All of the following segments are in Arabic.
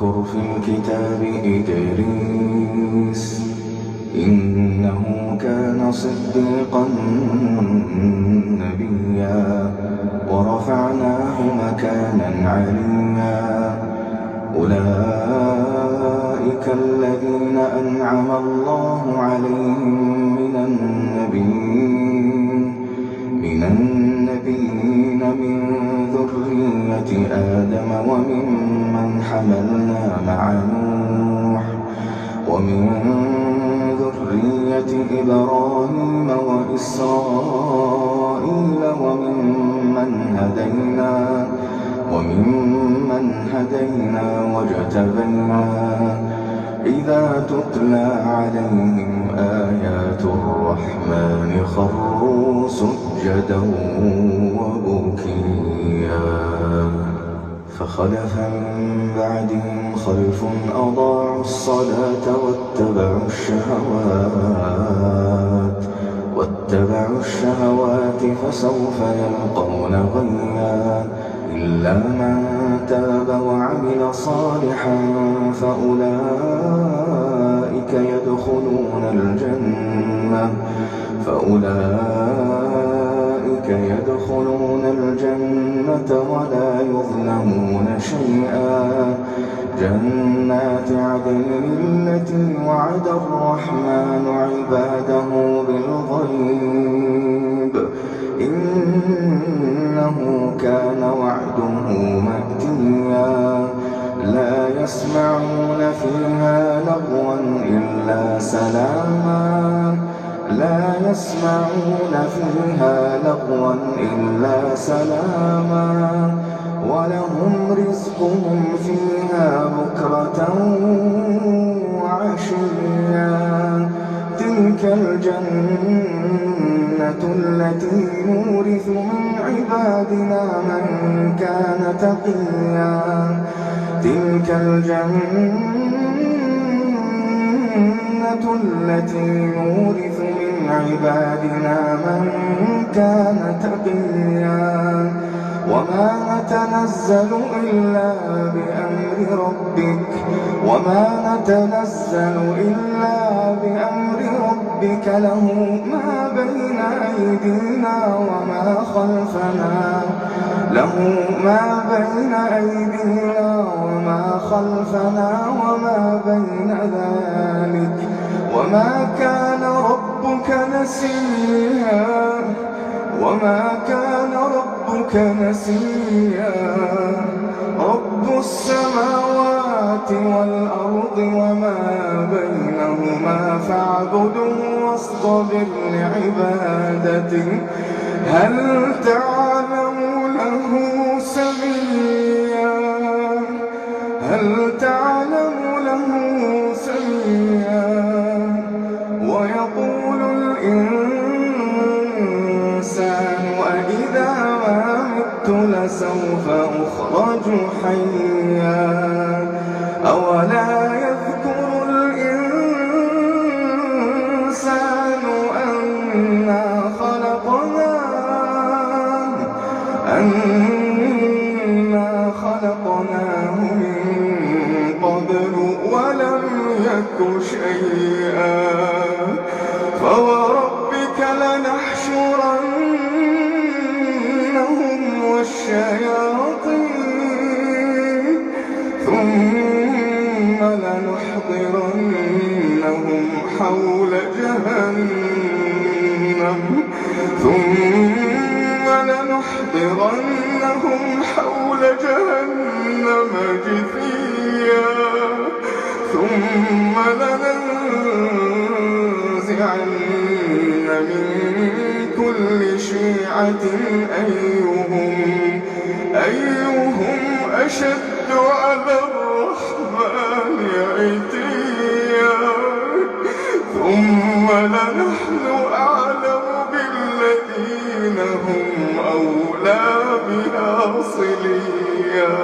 واذكر في الكتاب إدريس إنه كان صديقا نبيا ورفعناه مكانا عليا أولئك الذين أنعم الله عليهم من النبيين من ذرية آدم وممن حملنا مع نوح ومن ذرية إبراهيم وإسرائيل وممن هدينا واجتبينا إذا تتلى عليهم آيات الرحمن خروا سجدا وبكيا فخلف من بعدهم خلف أضاعوا الصلاة واتبعوا الشهوات فسوف يلقون غيا إلا من تاب وعمل صالحا فأولئك يدخلون الجنة ولا يظلمون شيئا جنات عدن التي وعد الرحمن عباده بالغيب إنه كان وعده مأتيا لا يسمعون فيها لغوا إلا سلاما ولهم رزقهم فيها بكرة وعشيا تلك الجنة التي نورث من عبادنا من كان تقيا تلك الجنة التي نورث من عبادنا من كان تقيا وما نتنزل إلا بأمر ربك له ما بين أيدينا وما خلفنا وما بين ذلك وما كان ربك نسيا رب السماوات والأرض وما بينهما فاعبده واصطبر لعبادته هل تعلم له سميا ويقول الإنسان أإذا ما مت لسوف أخرج حيا أولا يذكر الإنسان أنا خلقناه من قبل ولم يك شيئا فوربك لنحشرنهم والشياطين ثم لنحضرنهم حول جهنم جثيا ثم لننزعن من كل شيعة أيهم أشد على الرحمن عتيا ثم لنحن أعلم بالذين هم أولى بها صليا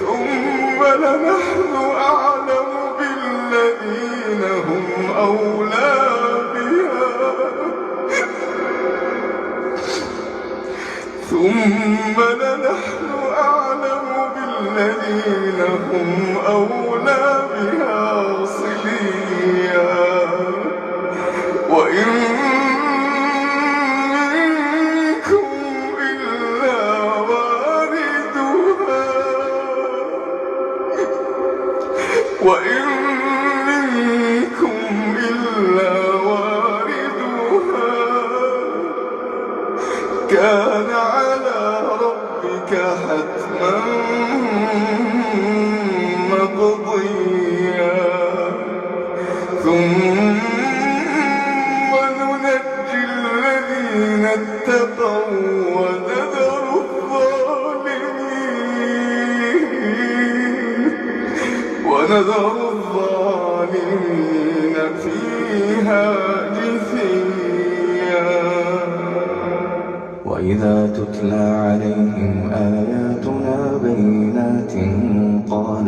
ثم لنحن أعلم بالذين هم أولى بها ثم لنحن أعلم بالذين الذين هم أولى بها صليا وإن منكم إلا واردها كان على ربك حتما مقضيا ثم ننجي الذين اتقوا ونذر الظالمين فيها جثيا. وإذا تتلى عليهم آياتنا بينات قال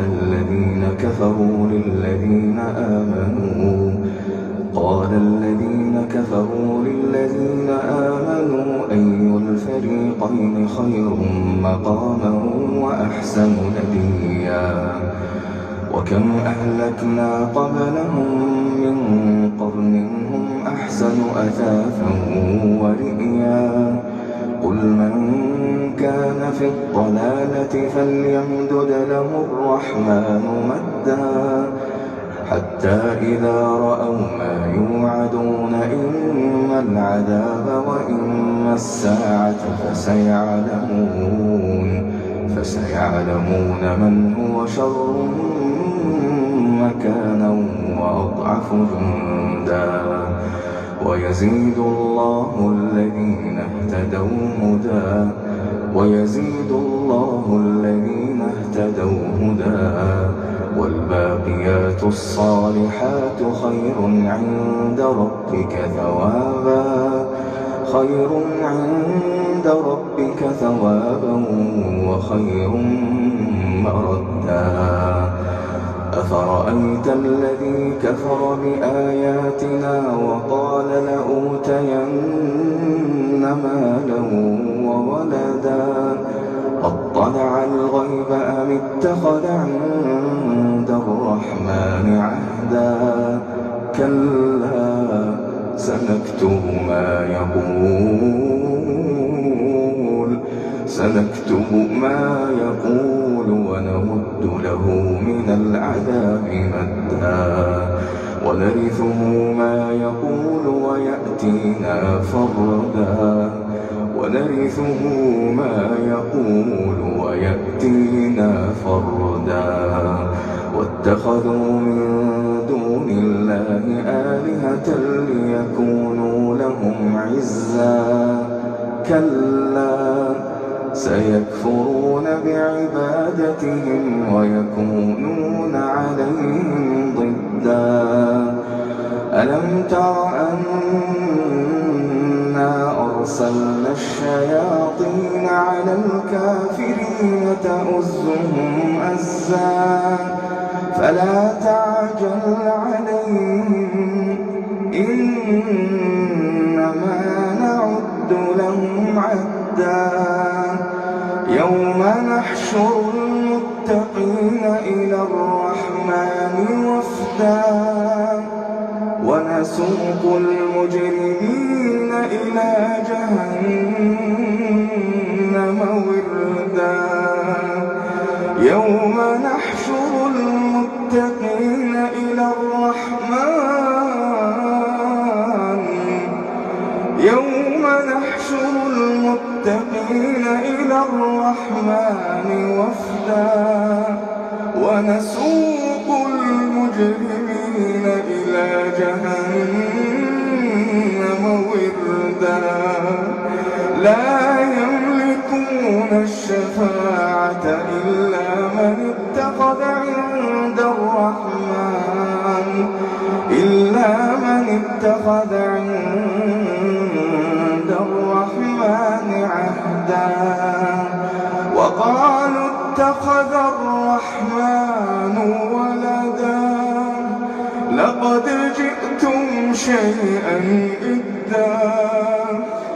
الذين كفروا للذين آمنوا أي الفريقين خير مقاما وأحسن نديا وكم أهلكنا قبلهم من قرن هم أحسن أثاثا ورئيا قل من كان في الضلالة فليمدد له الرحمن مدا حتى إذا رأوا ما يوعدون إما العذاب وإما الساعة فسيعلمون من هو شر مكانا وأضعف جندا ويزيد الله الذين اهتدوا هدى والباقيات الصالحات خير عند ربك ثوابا وخير مردا أفرأيت الذي كفر بآياتنا وقال لأوتين مالا وولدا أطلع الغيب أم اتخذ عند الرحمن عهدا كلا سنكتب ما يقول ونمد له من العذاب مدا ونرثه ما يقول ويأتينا فردا واتخذوا من دون الله آلهة ليكونوا لهم عزا كلا سيكفرون بعبادتهم ويكونون عليهم ضدا ألم تر أنا أرسلنا الشياطين على الكافرين تؤزهم أزا فلا تعجل عليهم إنما نعد لهم عدا يوم نحشر المتقين إلى الرحمن وفدا ونسوق المجرمين إلى جهنم وردا يوم نحشر المتقين إلى الرحمن وفدا ونسوق المجرمين إلى جهنم وردا لا يملكون الشفاعة إلا من اتخذ عند الرحمن عهدا وقالوا اتخذ الرحمن ولدا لقد جئتم شيئا إدا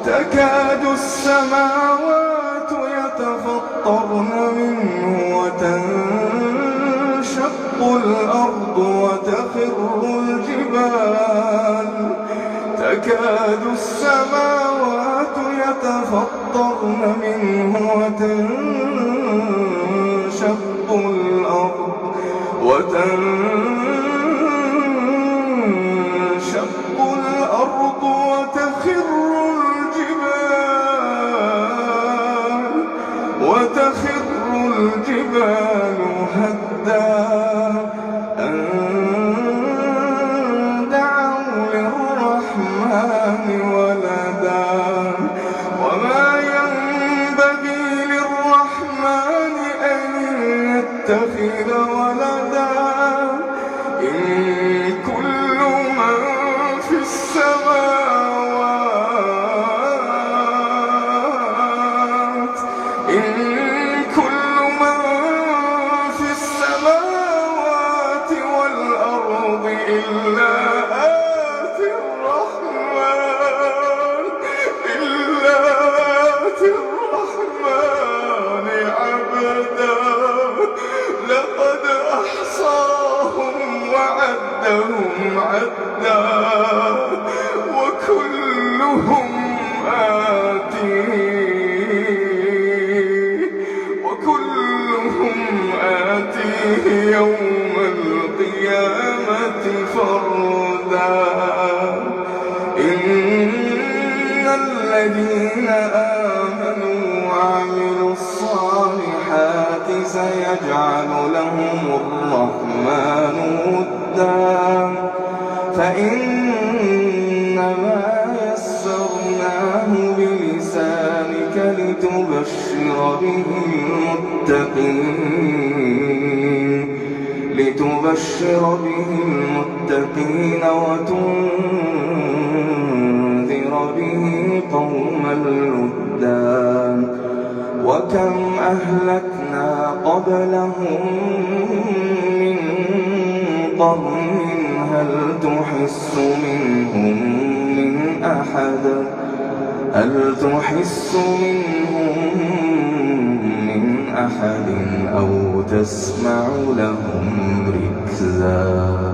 تكاد السماوات يتفطرن منه الأرض وتخر الجبال تكاد السماوات يتفطرن منه وتنشق الأرض وتخر الجبال هدا أن دعوا للرحمن ولدا وما ينبغي للرحمن أن يتخذ ولدا إن كل من في السماوات والأرض إلا آتي الرحمن عبدا لقد أحصاهم وعدهم عدا وكلهم آتيه يوم القيامة فردا إن الذين آمنوا وعملوا الصالحات سيجعل لهم الرحمن ودا فإنما يسرناه بلسانك لتبشر به المتقين وتنذر به قوما لدا وكم أهلكنا قبلهم من قرن هل تحس منهم من أحد أو تسمع لهم ركزا